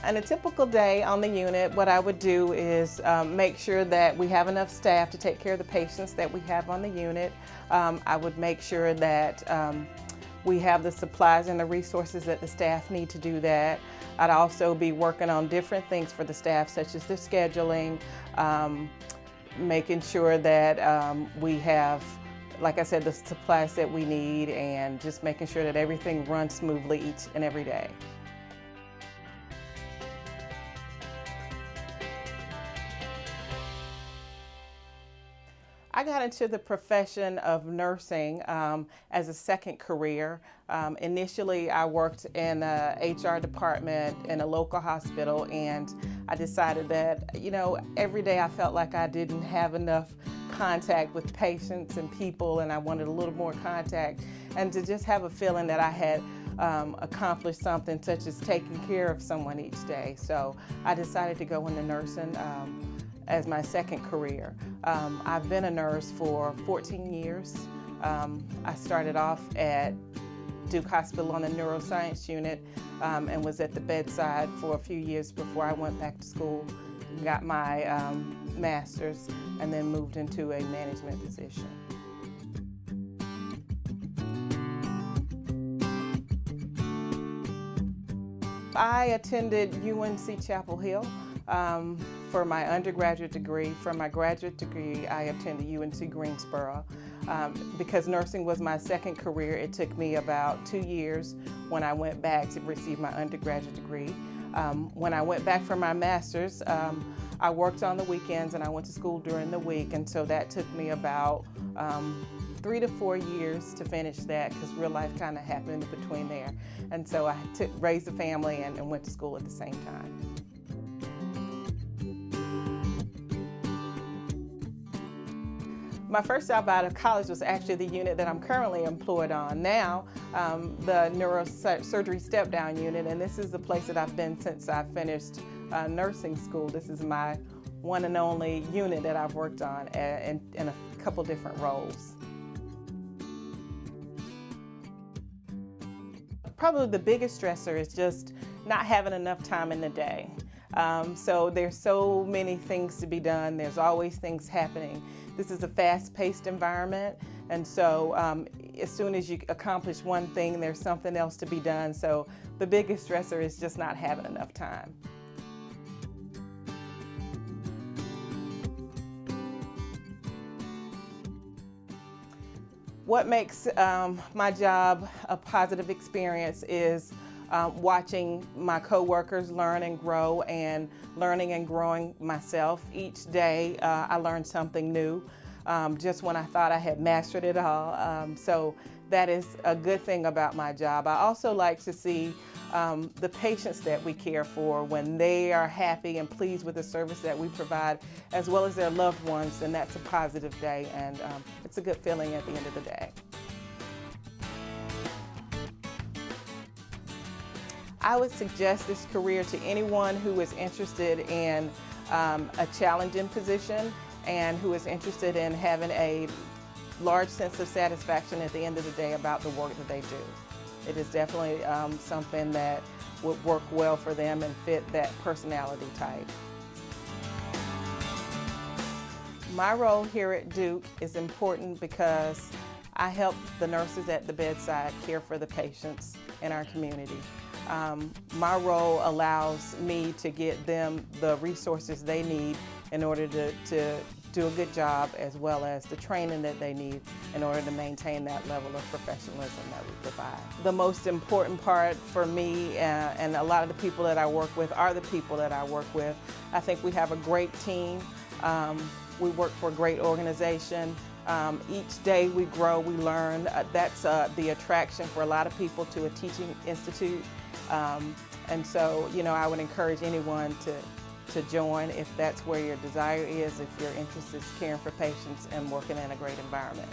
On a typical day on the unit, what I would do is make sure that we have enough staff to take care of the patients that we have on the unit. I would make sure that we have the supplies and the resources that the staff need to do that. I'd also be working on different things for the staff, such as the scheduling, making sure that we have, like I said, the supplies that we need, and just making sure that everything runs smoothly each and every day. I got into the profession of nursing as a second career. Initially, I worked in a HR department in a local hospital, and I decided that, every day I felt like I didn't have enough contact with patients and people, and I wanted a little more contact, and to just have a feeling that I had accomplished something, such as taking care of someone each day. So I decided to go into nursing as my second career. I've been a nurse for 14 years. I started off at Duke Hospital on the Neuroscience unit and was at the bedside for a few years before I went back to school, got my master's, and then moved into a management position. I attended UNC Chapel Hill for my undergraduate degree. For my graduate degree, I attended UNC Greensboro. Because nursing was my second career, it took me about 2 years when I went back to receive my undergraduate degree. When I went back for my master's, I worked on the weekends and I went to school during the week, and so that took me about 3 to 4 years to finish that, because real life kind of happened in between there. And so I raised a family and went to school at the same time. My first job out of college was actually the unit that I'm currently employed on now, the neurosurgery step-down unit, and this is the place that I've been since I finished nursing school. This is my one and only unit that I've worked on in a couple different roles. Probably the biggest stressor is just not having enough time in the day. So there's so many things to be done. There's always things happening. This is a fast-paced environment, and so as soon as you accomplish one thing, there's something else to be done. So the biggest stressor is just not having enough time. What makes my job a positive experience is watching my coworkers learn and grow, and learning and growing myself. Each day I learn something new, just when I thought I had mastered it all. So that is a good thing about my job. I also like to see the patients that we care for, when they are happy and pleased with the service that we provide, as well as their loved ones, and that's a positive day, and it's a good feeling at the end of the day. I would suggest this career to anyone who is interested in a challenging position and who is interested in having a large sense of satisfaction at the end of the day about the work that they do. It is definitely something that would work well for them and fit that personality type. My role here at Duke is important because I help the nurses at the bedside care for the patients in our community. My role allows me to get them the resources they need in order to do a good job, as well as the training that they need in order to maintain that level of professionalism that we provide. The most important part for me and a lot of the people that I work with are the people that I work with. I think we have a great team. We work for a great organization. Each day we grow, we learn. That's the attraction for a lot of people to a teaching institute. And so, I would encourage anyone to join if that's where your desire is, if your interest is caring for patients and working in a great environment.